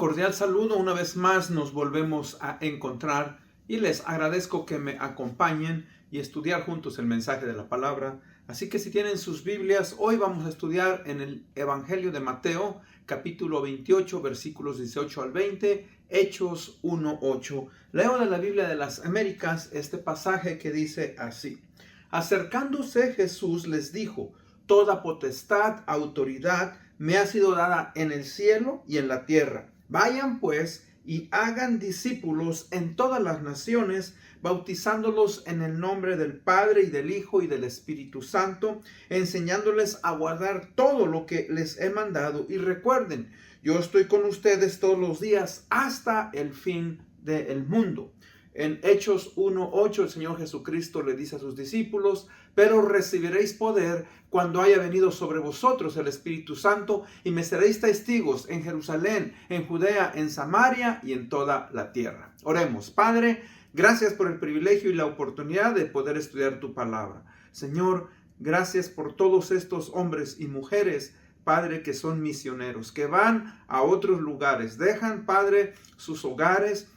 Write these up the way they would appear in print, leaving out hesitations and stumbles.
Cordial saludo, una vez más nos volvemos a encontrar y les agradezco que me acompañen y estudiar juntos el mensaje de la palabra. Así que si tienen sus Biblias, hoy vamos a estudiar en el Evangelio de Mateo, capítulo 28, versículos 18 al 20, Hechos 1:8. Leo de la Biblia de las Américas este pasaje que dice así: Acercándose Jesús les dijo: Toda potestad, autoridad me ha sido dada en el cielo y en la tierra. Vayan pues y hagan discípulos en todas las naciones, bautizándolos en el nombre del Padre y del Hijo y del Espíritu Santo, enseñándoles a guardar todo lo que les he mandado. Y recuerden, yo estoy con ustedes todos los días hasta el fin del mundo. En Hechos 1:8 el Señor Jesucristo le dice a sus discípulos: pero recibiréis poder cuando haya venido sobre vosotros el Espíritu Santo, y me seréis testigos en Jerusalén, en Judea, en Samaria y en toda la tierra. Oremos. Padre, gracias por el privilegio y la oportunidad de poder estudiar tu palabra. Señor, gracias por todos estos hombres y mujeres, Padre, que son misioneros, que van a otros lugares, dejan, Padre, sus hogares,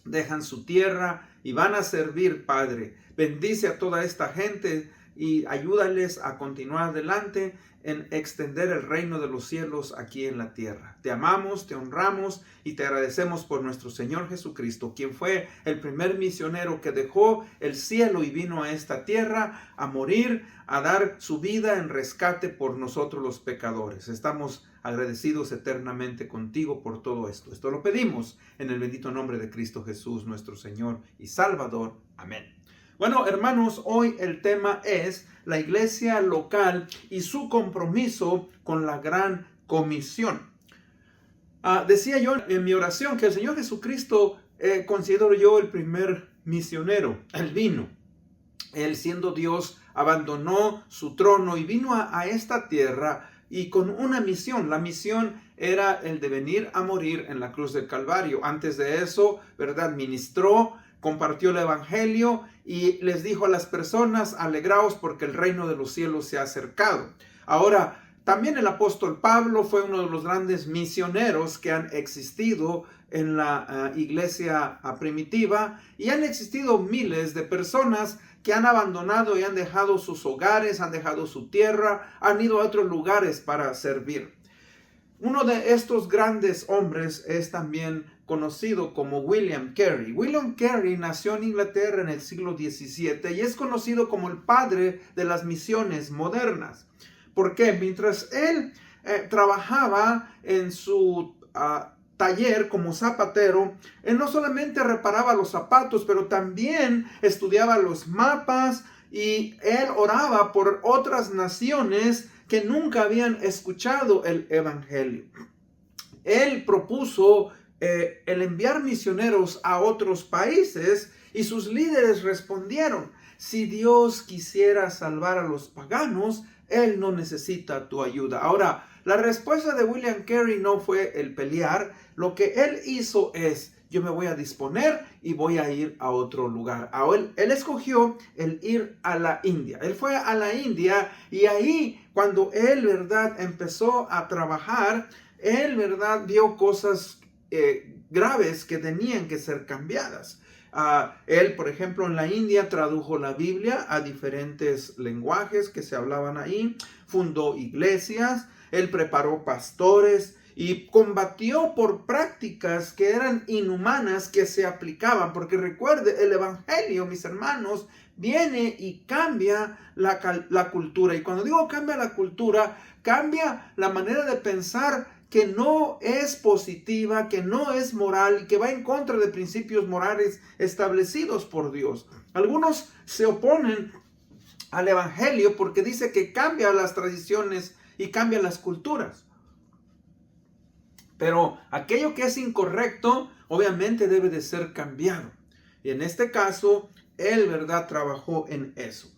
dejan su tierra y van a servir, Padre. Bendice a toda esta gente y ayúdales a continuar adelante en extender el reino de los cielos aquí en la tierra. Te amamos, te honramos y te agradecemos por nuestro Señor Jesucristo, quien fue el primer misionero que dejó el cielo y vino a esta tierra a morir, a dar su vida en rescate por nosotros los pecadores. Estamos agradecidos eternamente contigo por todo esto. Esto lo pedimos en el bendito nombre de Cristo Jesús, nuestro Señor y Salvador. Amén. Bueno, hermanos, hoy el tema es la iglesia local y su compromiso con la gran comisión. Decía yo en mi oración que el Señor Jesucristo considero yo el primer misionero. Él vino. Él, siendo Dios, abandonó su trono y vino a esta tierra y con una misión. La misión era el de venir a morir en la cruz del Calvario. Antes de eso, ¿verdad? Ministró, compartió el evangelio y les dijo a las personas: alegraos porque el reino de los cielos se ha acercado. Ahora, también el apóstol Pablo fue uno de los grandes misioneros que han existido en la iglesia primitiva, y han existido miles de personas que han abandonado y han dejado sus hogares, han dejado su tierra, han ido a otros lugares para servir. Uno de estos grandes hombres es también conocido como William Carey. William Carey nació en Inglaterra en el siglo XVII y es conocido como el padre de las misiones modernas. ¿Por qué? Mientras él trabajaba en su taller como zapatero, él no solamente reparaba los zapatos, pero también estudiaba los mapas, y él oraba por otras naciones que nunca habían escuchado el evangelio. Él propuso el enviar misioneros a otros países, y sus líderes respondieron: si Dios quisiera salvar a los paganos, Él no necesita tu ayuda. Ahora, la respuesta de William Carey no fue el pelear. Lo que él hizo es: yo me voy a disponer y voy a ir a otro lugar. Él escogió el ir a la India. Él fue a la India, y ahí, cuando él, ¿verdad?, empezó a trabajar, él, ¿verdad?, vio cosas graves que tenían que ser cambiadas. Él, por ejemplo, en la India tradujo la Biblia a diferentes lenguajes que se hablaban ahí, fundó iglesias, él preparó pastores y combatió por prácticas que eran inhumanas que se aplicaban. Porque recuerde, el evangelio, mis hermanos, viene y cambia la cultura. Y cuando digo cambia la cultura, cambia la manera de pensar que no es positiva, que no es moral y que va en contra de principios morales establecidos por Dios. Algunos se oponen al evangelio porque dice que cambia las tradiciones y cambia las culturas. Pero aquello que es incorrecto, obviamente debe de ser cambiado. Y en este caso, él, ¿verdad?, trabajó en eso.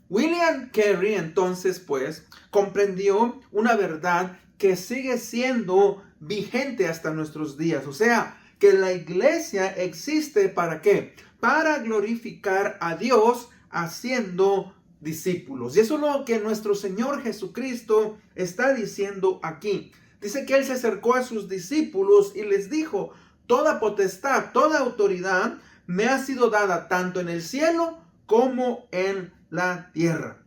William Carey, entonces, pues, comprendió una verdad que sigue siendo vigente hasta nuestros días. O sea, que la iglesia existe ¿para qué? Para glorificar a Dios haciendo discípulos. Y eso es lo que nuestro Señor Jesucristo está diciendo aquí. Dice que Él se acercó a sus discípulos y les dijo: toda potestad, toda autoridad me ha sido dada tanto en el cielo como en la tierra.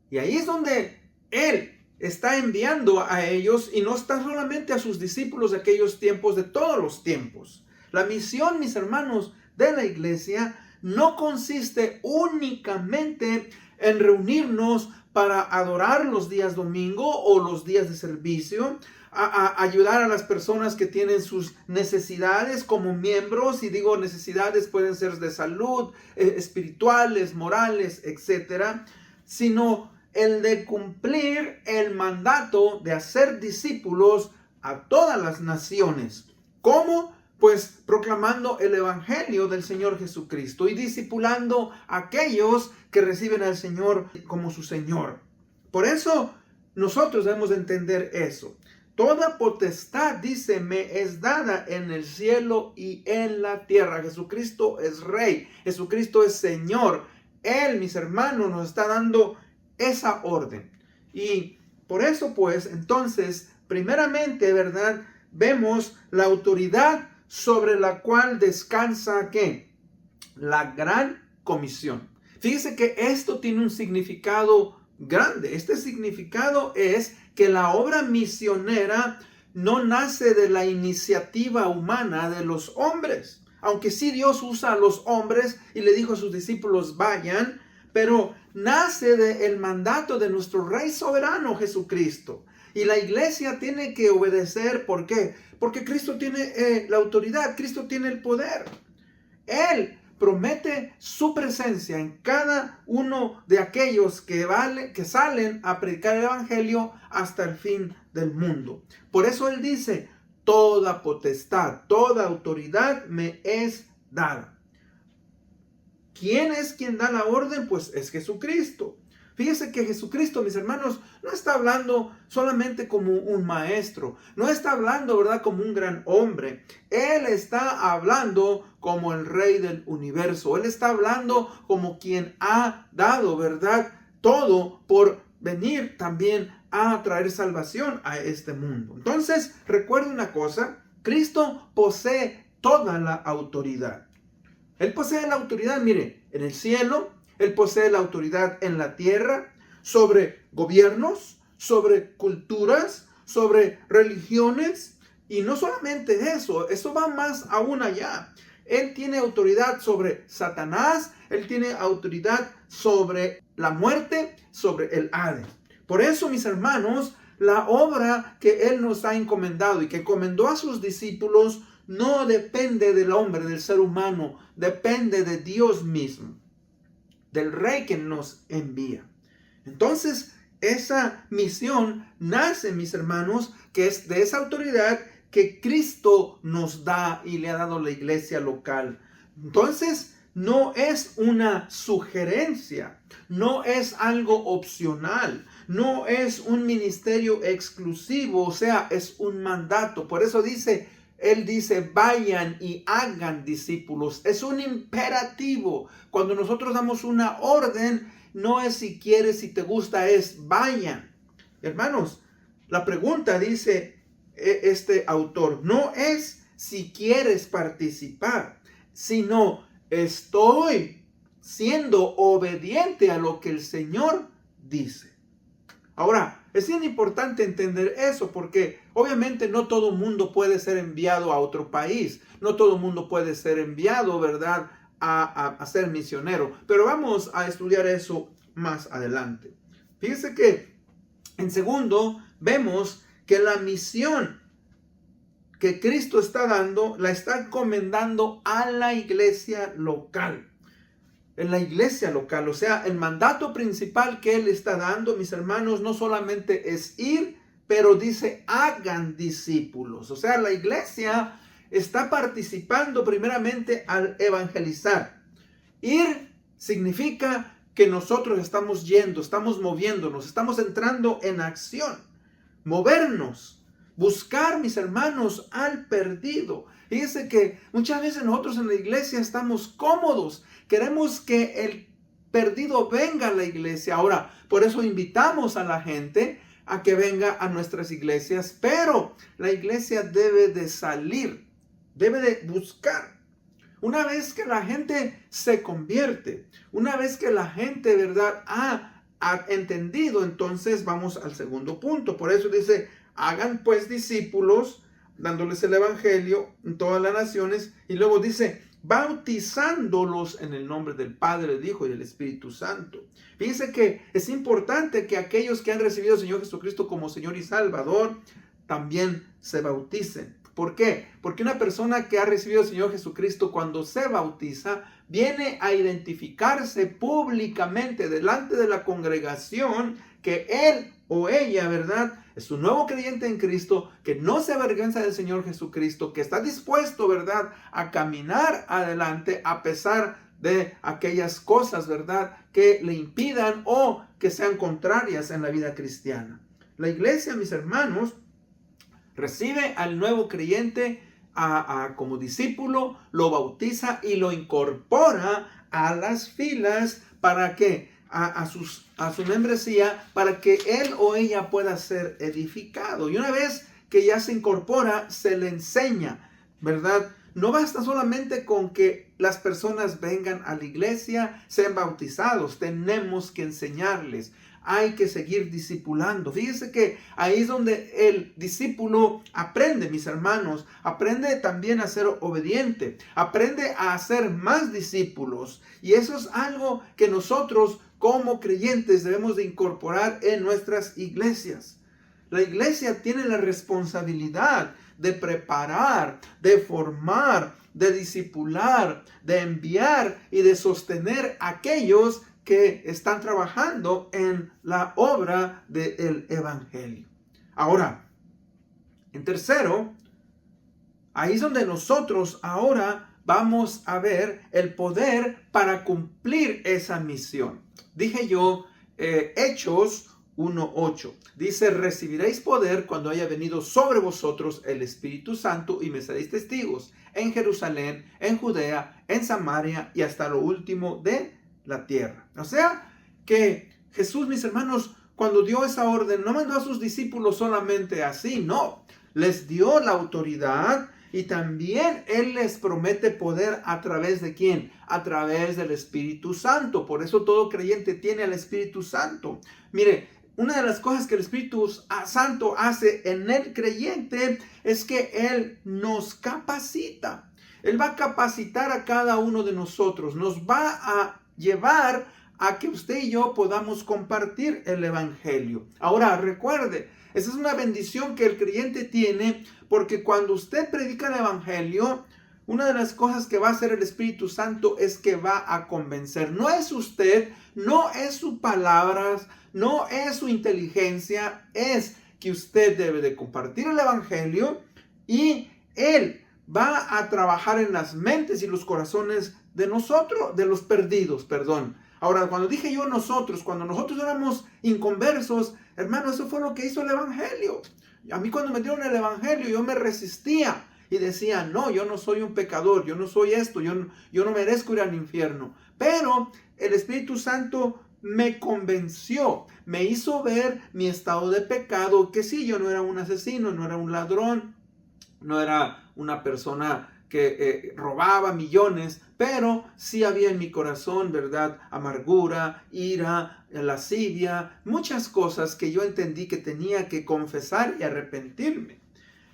Y ahí es donde Él está enviando a ellos, y no está solamente a sus discípulos de aquellos tiempos, de todos los tiempos. La misión, mis hermanos, de la iglesia no consiste únicamente en reunirnos para adorar los días domingo o los días de servicio, a ayudar a las personas que tienen sus necesidades como miembros. Y digo necesidades, pueden ser de salud, espirituales, morales, etcétera, sino el de cumplir el mandato de hacer discípulos a todas las naciones. ¿Cómo? Pues proclamando el evangelio del Señor Jesucristo y discipulando a aquellos que reciben al Señor como su Señor. Por eso nosotros debemos de entender eso. Toda potestad, dice, me es dada en el cielo y en la tierra. Jesucristo es Rey, Jesucristo es Señor. Él, mis hermanos, nos está dando esa orden. Y por eso, pues, entonces, primeramente, ¿verdad?, vemos la autoridad sobre la cual descansa, ¿qué? La gran comisión. Fíjese que esto tiene un significado grande. Este significado es que la obra misionera no nace de la iniciativa humana de los hombres. Aunque sí Dios usa a los hombres y le dijo a sus discípulos: vayan, pero nace del mandato de nuestro Rey soberano Jesucristo. Y la iglesia tiene que obedecer. ¿Por qué? Porque Cristo tiene la autoridad, Cristo tiene el poder. Él promete su presencia en cada uno de aquellos que salen a predicar el evangelio hasta el fin del mundo. Por eso Él dice: toda potestad, toda autoridad me es dada. ¿Quién es quien da la orden? Pues es Jesucristo. Fíjese que Jesucristo, mis hermanos, no está hablando solamente como un maestro, no está hablando, ¿verdad?, como un gran hombre. Él está hablando como el Rey del universo. Él está hablando como quien ha dado, ¿verdad?, todo por venir también a traer salvación a este mundo. Entonces, recuerde una cosa: Cristo posee toda la autoridad. Él posee la autoridad, mire, en el cielo. Él posee la autoridad en la tierra, sobre gobiernos, sobre culturas, sobre religiones. Y no solamente eso va más aún allá. Él tiene autoridad sobre Satanás, Él tiene autoridad sobre la muerte, sobre el Hades. Por eso, mis hermanos, la obra que Él nos ha encomendado y que encomendó a sus discípulos no depende del hombre, del ser humano, depende de Dios mismo, del Rey que nos envía. Entonces, esa misión nace, mis hermanos, que es de esa autoridad que Cristo nos da y le ha dado la iglesia local. Entonces, no es una sugerencia, no es algo opcional, no es un ministerio exclusivo, o sea, es un mandato. Por eso Él dice: vayan y hagan discípulos. Es un imperativo. Cuando nosotros damos una orden, no es si quieres, si te gusta, es vayan. Hermanos, la pregunta, dice este autor, no es si quieres participar, sino estoy siendo obediente a lo que el Señor dice. Ahora, es bien importante entender eso, porque obviamente no todo mundo puede ser enviado a otro país. No todo mundo puede ser enviado, ¿verdad?, a ser misionero. Pero vamos a estudiar eso más adelante. Fíjese que en segundo vemos que la misión que Cristo está dando, la está encomendando a la iglesia local. En la iglesia local, o sea, el mandato principal que Él está dando, mis hermanos, no solamente es ir, pero dice: hagan discípulos. O sea, la iglesia está participando primeramente al evangelizar. Ir significa que nosotros estamos yendo, estamos moviéndonos, estamos entrando en acción. Movernos, buscar, mis hermanos, al perdido. Fíjense que muchas veces nosotros en la iglesia estamos cómodos. Queremos que el perdido venga a la iglesia. Ahora, por eso invitamos a la gente a que venga a nuestras iglesias, pero la iglesia debe de salir, debe de buscar. Una vez que la gente se convierte, una vez que la gente, ¿verdad?, ha entendido, entonces vamos al segundo punto. Por eso dice, hagan pues discípulos, dándoles el evangelio en todas las naciones. Y luego dice, bautizándolos en el nombre del Padre, del Hijo y del Espíritu Santo. Fíjense que es importante que aquellos que han recibido al Señor Jesucristo como Señor y Salvador también se bauticen. ¿Por qué? Porque una persona que ha recibido al Señor Jesucristo cuando se bautiza viene a identificarse públicamente delante de la congregación que él o ella, ¿verdad?, es un nuevo creyente en Cristo, que no se avergüenza del Señor Jesucristo, que está dispuesto, ¿verdad?, a caminar adelante a pesar de aquellas cosas, ¿verdad?, que le impidan o que sean contrarias en la vida cristiana. La iglesia, mis hermanos, recibe al nuevo creyente como discípulo, lo bautiza y lo incorpora a las filas para que a su membresía, para que él o ella pueda ser edificado. Y una vez que ya se incorpora, se le enseña, ¿verdad? No basta solamente con que las personas vengan a la iglesia, sean bautizados. Tenemos que enseñarles. Hay que seguir discipulando. Fíjense que ahí es donde el discípulo aprende, mis hermanos. Aprende también a ser obediente. Aprende a hacer más discípulos. Y eso es algo que nosotros como creyentes debemos de incorporar en nuestras iglesias. La iglesia tiene la responsabilidad de preparar, de formar, de discipular, de enviar y de sostener a aquellos que están trabajando en la obra del evangelio. Ahora, en tercero, ahí es donde nosotros ahora vamos a ver el poder para cumplir esa misión. Dije yo, Hechos 1:8. Dice, recibiréis poder cuando haya venido sobre vosotros el Espíritu Santo y me seréis testigos en Jerusalén, en Judea, en Samaria y hasta lo último de la tierra. O sea que Jesús, mis hermanos, cuando dio esa orden, no mandó a sus discípulos solamente así, no. Les dio la autoridad y también Él les promete poder a través de ¿quién? A través del Espíritu Santo. Por eso todo creyente tiene al Espíritu Santo. Mire, una de las cosas que el Espíritu Santo hace en el creyente es que Él nos capacita. Él va a capacitar a cada uno de nosotros. Nos va a llevar a que usted y yo podamos compartir el evangelio. Ahora, recuerde, esa es una bendición que el creyente tiene, porque cuando usted predica el evangelio, una de las cosas que va a hacer el Espíritu Santo es que va a convencer. No es usted, no es sus palabras, no es su inteligencia, es que usted debe de compartir el evangelio y Él va a trabajar en las mentes y los corazones de nosotros, de los perdidos, perdón. Ahora, cuando dije yo nosotros, cuando nosotros éramos inconversos, hermano, eso fue lo que hizo el evangelio. A mí cuando me dieron el evangelio, yo me resistía y decía, no, yo no soy un pecador, yo no soy esto, yo no merezco ir al infierno. Pero el Espíritu Santo me convenció, me hizo ver mi estado de pecado, que sí, yo no era un asesino, no era un ladrón, no era una persona que robaba millones, pero sí había en mi corazón, ¿verdad?, amargura, ira, lascivia, muchas cosas que yo entendí que tenía que confesar y arrepentirme.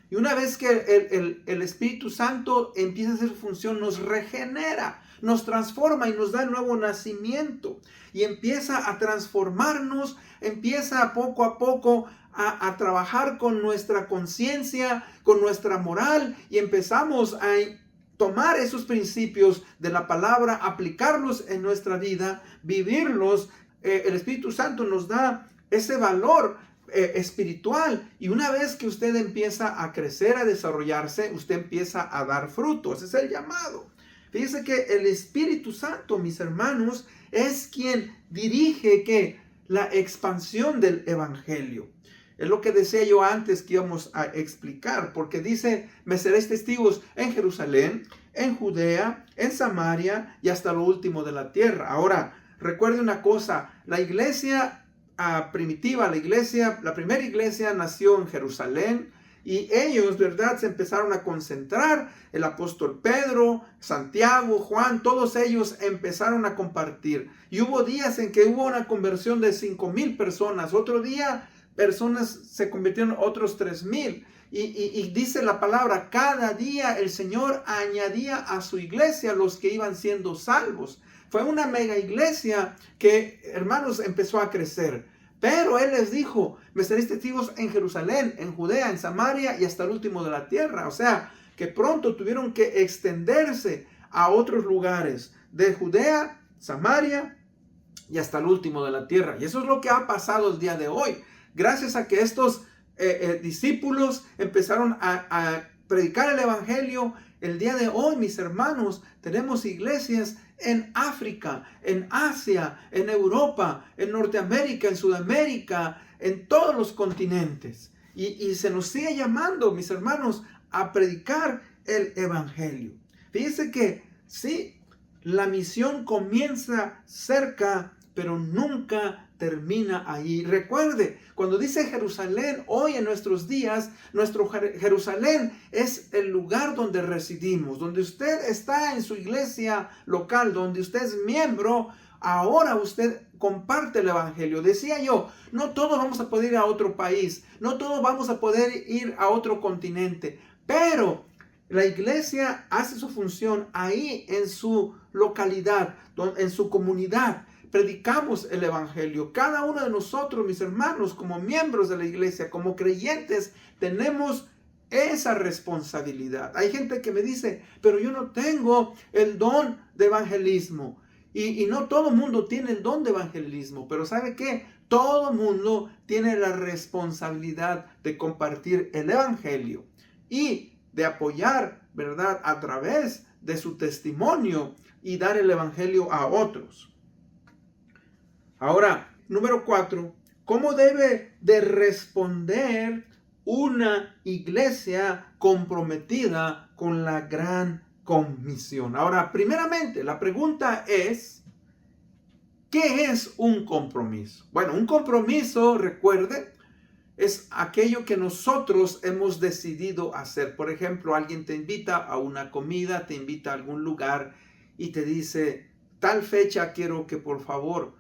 Y una vez que el Espíritu Santo empieza a hacer su función, nos regenera, nos transforma y nos da el nuevo nacimiento. Y empieza a transformarnos, empieza poco a poco a trabajar con nuestra conciencia, con nuestra moral. Y empezamos a tomar esos principios de la palabra, aplicarlos en nuestra vida, vivirlos. El Espíritu Santo nos da ese valor espiritual, y una vez que usted empieza a crecer, a desarrollarse, usted empieza a dar fruto. Ese es el llamado. Fíjese que el Espíritu Santo, mis hermanos, es quien dirige que la expansión del evangelio. Es lo que decía yo antes que íbamos a explicar, porque dice, me seréis testigos en Jerusalén, en Judea, en Samaria y hasta lo último de la tierra. Ahora, recuerde una cosa, la iglesia primitiva, la primera iglesia nació en Jerusalén. Y ellos, ¿verdad?, se empezaron a concentrar. El apóstol Pedro, Santiago, Juan, todos ellos empezaron a compartir. Y hubo días en que hubo una conversión de 5,000 personas. Otro día, personas se convirtieron, otros 3,000. Y dice la palabra, cada día el Señor añadía a su iglesia los que iban siendo salvos. Fue una mega iglesia que, hermanos, empezó a crecer. Pero Él les dijo, me seréis testigos en Jerusalén, en Judea, en Samaria y hasta el último de la tierra. O sea, que pronto tuvieron que extenderse a otros lugares de Judea, Samaria y hasta el último de la tierra. Y eso es lo que ha pasado el día de hoy. Gracias a que estos discípulos empezaron a predicar el evangelio, el día de hoy, mis hermanos, tenemos iglesias en África, en Asia, en Europa, en Norteamérica, en Sudamérica, en todos los continentes. Y se nos sigue llamando, mis hermanos, a predicar el evangelio. Fíjense que sí, la misión comienza cerca, pero nunca termina ahí. Recuerde, cuando dice Jerusalén, hoy en nuestros días, nuestro Jerusalén es el lugar donde residimos, donde usted está en su iglesia local, donde usted es miembro. Ahora usted comparte el evangelio. Decía yo, no todos vamos a poder ir a otro país, no todos vamos a poder ir a otro continente, pero la iglesia hace su función ahí en su localidad, en su comunidad. Predicamos el evangelio. Cada uno de nosotros, mis hermanos, como miembros de la iglesia, como creyentes, tenemos esa responsabilidad. Hay gente que me dice, pero yo no tengo el don de evangelismo. Y no todo mundo tiene el don de evangelismo, pero ¿sabe qué? Todo mundo tiene la responsabilidad de compartir el evangelio y de apoyar, ¿verdad?, a través de su testimonio y dar el evangelio a otros. Ahora, número 4, ¿cómo debe de responder una iglesia comprometida con la gran comisión? Ahora, primeramente, la pregunta es, ¿qué es un compromiso? Bueno, un compromiso, recuerde, es aquello que nosotros hemos decidido hacer. Por ejemplo, alguien te invita a una comida, te invita a algún lugar y te dice, tal fecha quiero que por favor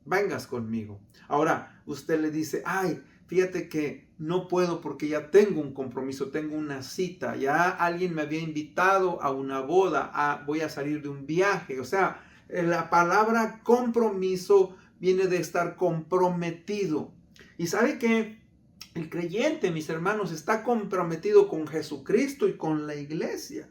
vengas conmigo. Ahora, usted le dice, ay, fíjate que no puedo porque ya tengo un compromiso, tengo una cita, ya alguien me había invitado a una boda, voy a salir de un viaje. O sea, la palabra compromiso viene de estar comprometido. Y sabe que el creyente, mis hermanos, está comprometido con Jesucristo y con la iglesia.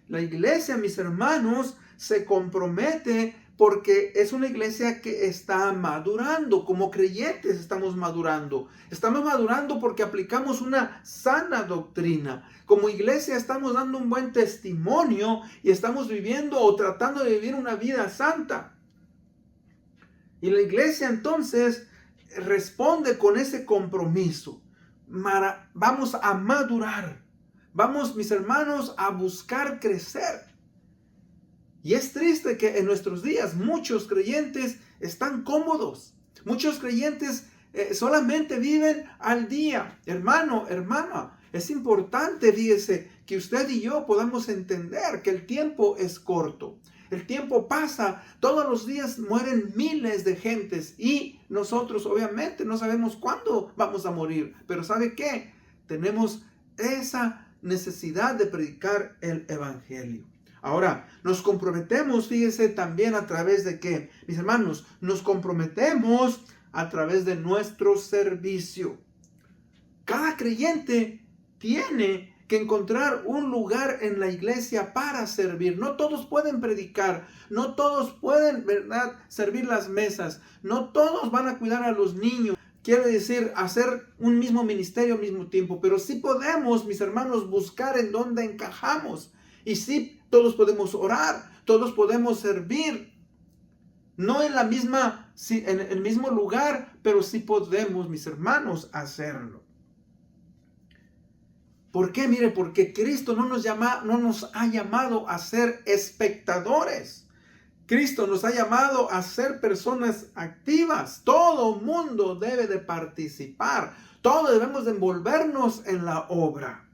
La iglesia, mis hermanos, se compromete porque es una iglesia que está madurando. Como creyentes estamos madurando. Estamos madurando porque aplicamos una sana doctrina. Como iglesia estamos dando un buen testimonio y estamos viviendo o tratando de vivir una vida santa. Y la iglesia entonces responde con ese compromiso. Vamos a madurar. Vamos, mis hermanos, a buscar crecer. Y es triste que en nuestros días muchos creyentes están cómodos. Muchos creyentes solamente viven al día. Hermano, hermana, es importante, fíjese, que usted y yo podamos entender que el tiempo es corto. El tiempo pasa, todos los días mueren miles de gentes y nosotros obviamente no sabemos cuándo vamos a morir. Pero ¿sabe qué? Tenemos esa necesidad de predicar el evangelio. Ahora, nos comprometemos, fíjese, también a través de ¿qué? Mis hermanos, nos comprometemos a través de nuestro servicio. Cada creyente tiene que encontrar un lugar en la iglesia para servir. No todos pueden predicar, no todos pueden, ¿verdad?, servir las mesas, no todos van a cuidar a los niños. Quiere decir, hacer un mismo ministerio al mismo tiempo, pero sí podemos, mis hermanos, buscar en dónde encajamos. Y sí, todos podemos orar, todos podemos servir. No en en el mismo lugar, pero sí podemos, mis hermanos, hacerlo. ¿Por qué? Mire, porque Cristo no nos ha llamado a ser espectadores. Cristo nos ha llamado a ser personas activas. Todo mundo debe de participar. Todos debemos de envolvernos en la obra.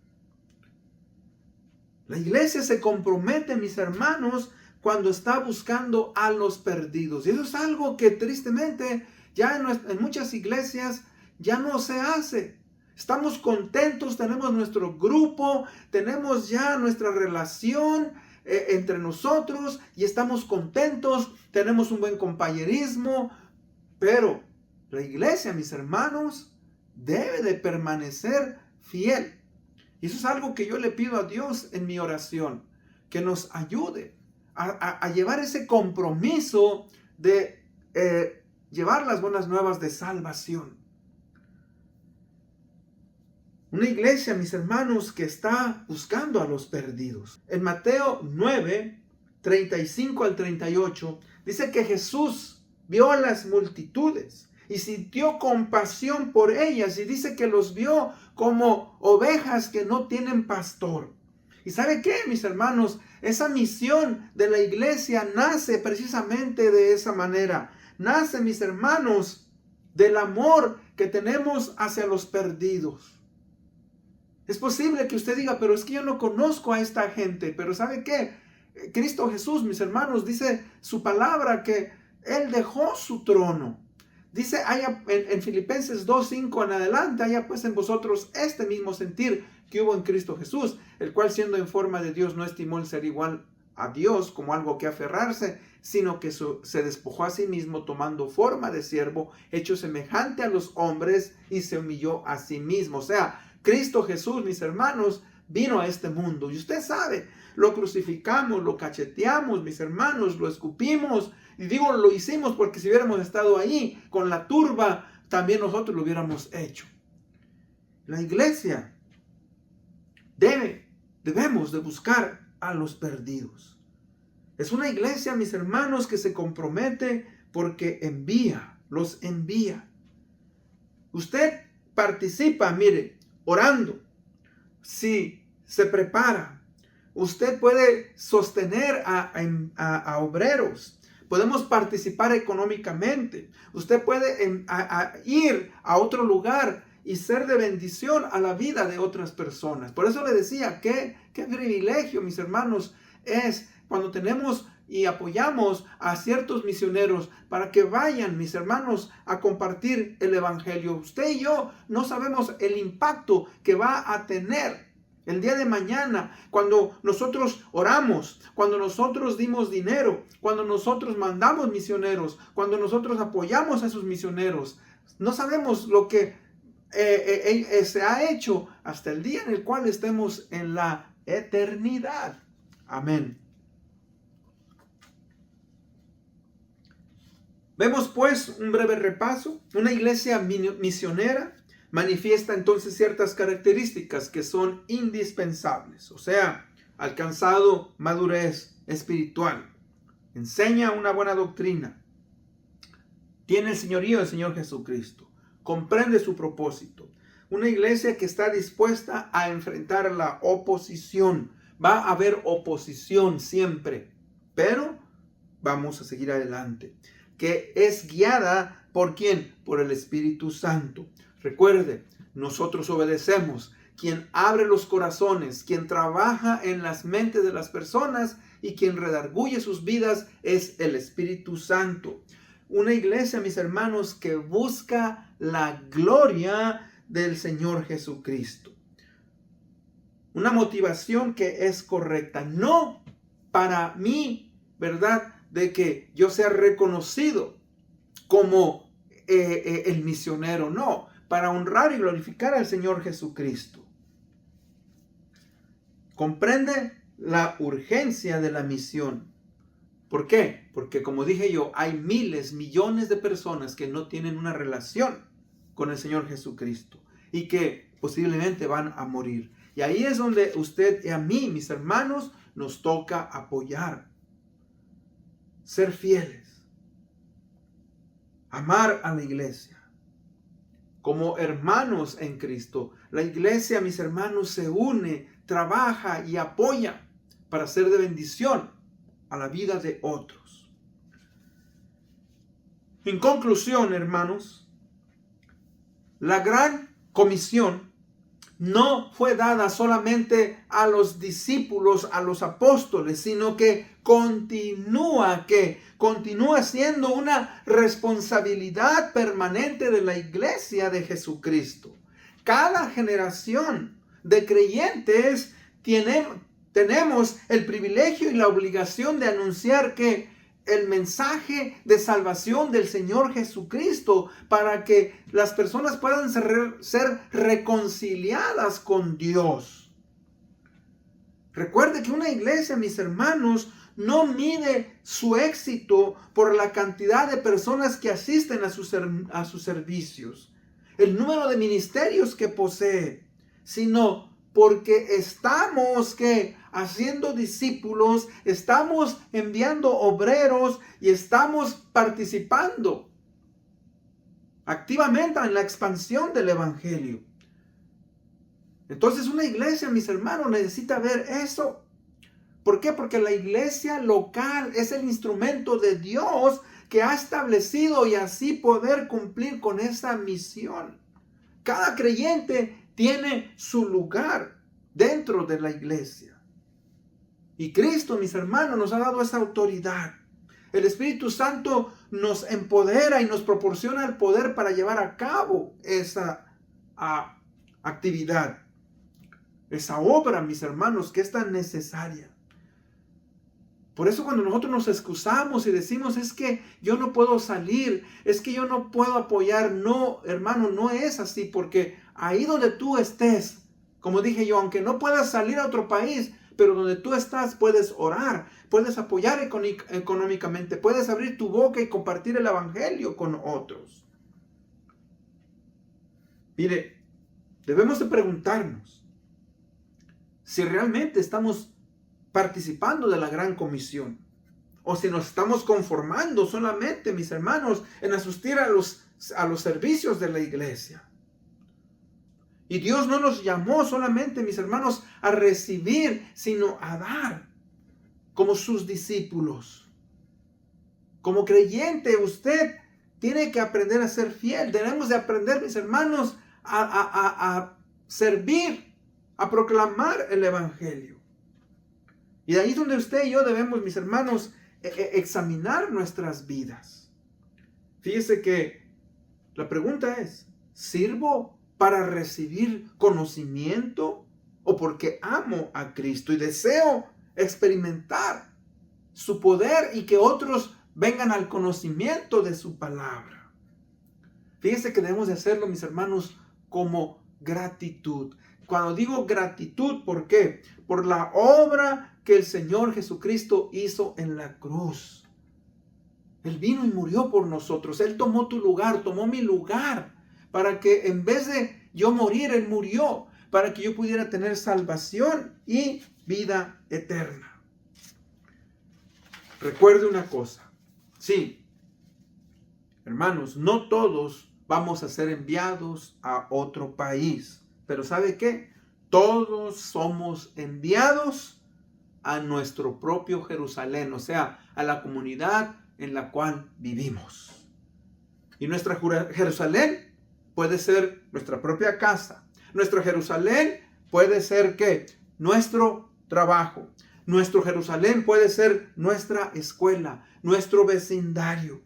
La iglesia se compromete, mis hermanos, cuando está buscando a los perdidos. Y eso es algo que tristemente ya en muchas iglesias ya no se hace. Estamos contentos, tenemos nuestro grupo, tenemos ya nuestra relación entre nosotros y estamos contentos, tenemos un buen compañerismo, pero la iglesia, mis hermanos, debe de permanecer fiel. Y eso es algo que yo le pido a Dios en mi oración, que nos ayude a llevar ese compromiso de llevar las buenas nuevas de salvación. Una iglesia, mis hermanos, que está buscando a los perdidos. En Mateo 9, 35 al 38, dice que Jesús vio a las multitudes y sintió compasión por ellas. Y dice que los vio como ovejas que no tienen pastor. ¿Y sabe qué, mis hermanos? Esa misión de la iglesia nace precisamente de esa manera. Nace, mis hermanos, del amor que tenemos hacia los perdidos. Es posible que usted diga, pero es que yo no conozco a esta gente. Pero ¿sabe qué? Cristo Jesús, mis hermanos, dice su palabra que Él dejó su trono. Dice allá en Filipenses 2:5 en adelante, haya pues en vosotros este mismo sentir que hubo en Cristo Jesús, el cual siendo en forma de Dios no estimó el ser igual a Dios como algo que aferrarse, sino que se despojó a sí mismo tomando forma de siervo, hecho semejante a los hombres y se humilló a sí mismo. O sea, Cristo Jesús, mis hermanos, vino a este mundo y usted sabe, lo crucificamos, lo cacheteamos, mis hermanos, lo escupimos. Y digo, lo hicimos porque si hubiéramos estado ahí con la turba, también nosotros lo hubiéramos hecho. La iglesia debemos de buscar a los perdidos. Es una iglesia, mis hermanos, que se compromete porque los envía. Usted participa, mire, orando. Si se prepara, usted puede sostener a obreros. Podemos participar económicamente. Usted puede ir a otro lugar y ser de bendición a la vida de otras personas. Por eso le decía, qué privilegio, mis hermanos, es cuando tenemos y apoyamos a ciertos misioneros para que vayan, mis hermanos, a compartir el evangelio. Usted y yo no sabemos el impacto que va a tener el día de mañana, cuando nosotros oramos, cuando nosotros dimos dinero, cuando nosotros mandamos misioneros, cuando nosotros apoyamos a esos misioneros. No sabemos lo que se ha hecho hasta el día en el cual estemos en la eternidad. Amén. Vemos pues un breve repaso. Una iglesia misionera manifiesta entonces ciertas características que son indispensables. O sea, alcanzado madurez espiritual, enseña una buena doctrina, tiene el señorío del Señor Jesucristo, comprende su propósito. Una iglesia que está dispuesta a enfrentar la oposición. Va a haber oposición siempre, pero vamos a seguir adelante. Que es guiada ¿por quién? Por el Espíritu Santo. Recuerde, nosotros obedecemos. Quien abre los corazones, quien trabaja en las mentes de las personas y quien redarguye sus vidas es el Espíritu Santo. Una iglesia, mis hermanos, que busca la gloria del Señor Jesucristo. Una motivación que es correcta, no para mí, ¿verdad? De que yo sea reconocido como el misionero, no, para honrar y glorificar al Señor Jesucristo. Comprende la urgencia de la misión. ¿Por qué? Porque como dije yo, hay miles, millones de personas que no tienen una relación con el Señor Jesucristo y que posiblemente van a morir. Y ahí es donde usted y a mí, mis hermanos, nos toca apoyar, ser fieles, amar a la iglesia. Como hermanos en Cristo, la iglesia, mis hermanos, se une, trabaja y apoya para ser de bendición a la vida de otros. En conclusión, hermanos, la gran comisión no fue dada solamente a los discípulos, a los apóstoles, sino que continúa siendo una responsabilidad permanente de la iglesia de Jesucristo. Cada generación de creyentes tenemos el privilegio y la obligación de anunciar que el mensaje de salvación del Señor Jesucristo para que las personas puedan ser reconciliadas con Dios. Recuerde que una iglesia, mis hermanos, no mide su éxito por la cantidad de personas que asisten a sus servicios, el número de ministerios que posee, sino porque estamos haciendo discípulos, estamos enviando obreros y estamos participando activamente en la expansión del evangelio. Entonces una iglesia, mis hermanos, necesita ver eso. ¿Por qué? Porque la iglesia local es el instrumento de Dios que ha establecido y así poder cumplir con esa misión. Cada creyente tiene su lugar dentro de la iglesia. Y Cristo, mis hermanos, nos ha dado esa autoridad. El Espíritu Santo nos empodera y nos proporciona el poder para llevar a cabo esa actividad, esa obra, mis hermanos, que es tan necesaria. Por eso cuando nosotros nos excusamos y decimos, es que yo no puedo salir, es que yo no puedo apoyar, no, hermano, no es así, porque ahí donde tú estés, como dije yo, aunque no puedas salir a otro país, pero donde tú estás puedes orar, puedes apoyar económicamente, puedes abrir tu boca y compartir el evangelio con otros. Mire, debemos de preguntarnos si realmente estamos participando de la gran comisión, o si nos estamos conformando solamente, mis hermanos, en asistir a los servicios de la iglesia. Y Dios no nos llamó solamente, mis hermanos, a recibir, sino a dar, como sus discípulos. Como creyente, usted tiene que aprender a ser fiel. Debemos de aprender, mis hermanos, a servir, a proclamar el evangelio. Y de ahí es donde usted y yo debemos, mis hermanos, examinar nuestras vidas. Fíjese que la pregunta es, ¿sirvo para recibir conocimiento o porque amo a Cristo y deseo experimentar su poder y que otros vengan al conocimiento de su palabra? Fíjese que debemos de hacerlo, mis hermanos, como gratitud. Cuando digo gratitud, ¿por qué? Por la obra que el Señor Jesucristo hizo en la cruz. Él vino y murió por nosotros. Él tomó tu lugar, tomó mi lugar, para que en vez de yo morir, Él murió, para que yo pudiera tener salvación y vida eterna. Recuerde una cosa. Sí, hermanos, no todos vamos a ser enviados a otro país. Pero ¿sabe qué? Todos somos enviados a nuestro propio Jerusalén, o sea, a la comunidad en la cual vivimos. Y nuestra Jerusalén puede ser nuestra propia casa. Nuestra Jerusalén puede ser ¿qué? Nuestro trabajo. Nuestro Jerusalén puede ser nuestra escuela, nuestro vecindario.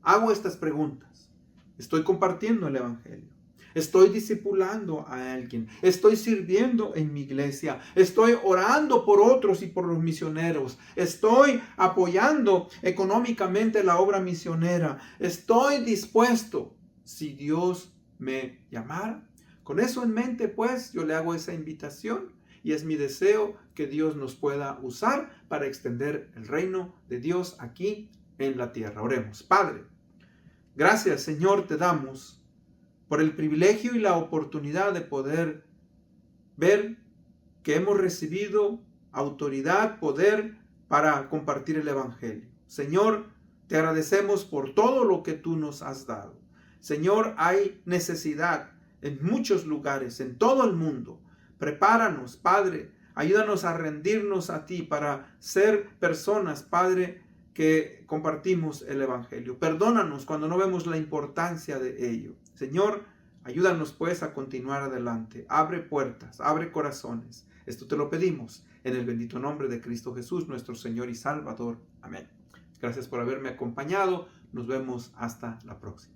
Hago estas preguntas. Estoy compartiendo el evangelio. Estoy discipulando a alguien. Estoy sirviendo en mi iglesia. Estoy orando por otros y por los misioneros. Estoy apoyando económicamente la obra misionera. Estoy dispuesto, si Dios me llamara. Con eso en mente, pues, yo le hago esa invitación y es mi deseo que Dios nos pueda usar para extender el reino de Dios aquí en la tierra. Oremos. Padre, gracias, Señor, te damos por el privilegio y la oportunidad de poder ver que hemos recibido autoridad, poder para compartir el evangelio. Señor, te agradecemos por todo lo que tú nos has dado. Señor, hay necesidad en muchos lugares, en todo el mundo. Prepáranos, Padre, ayúdanos a rendirnos a ti para ser personas, Padre, que compartimos el Evangelio. Perdónanos cuando no vemos la importancia de ello. Señor, ayúdanos pues a continuar adelante. Abre puertas, abre corazones. Esto te lo pedimos en el bendito nombre de Cristo Jesús, nuestro Señor y Salvador. Amén. Gracias por haberme acompañado. Nos vemos hasta la próxima.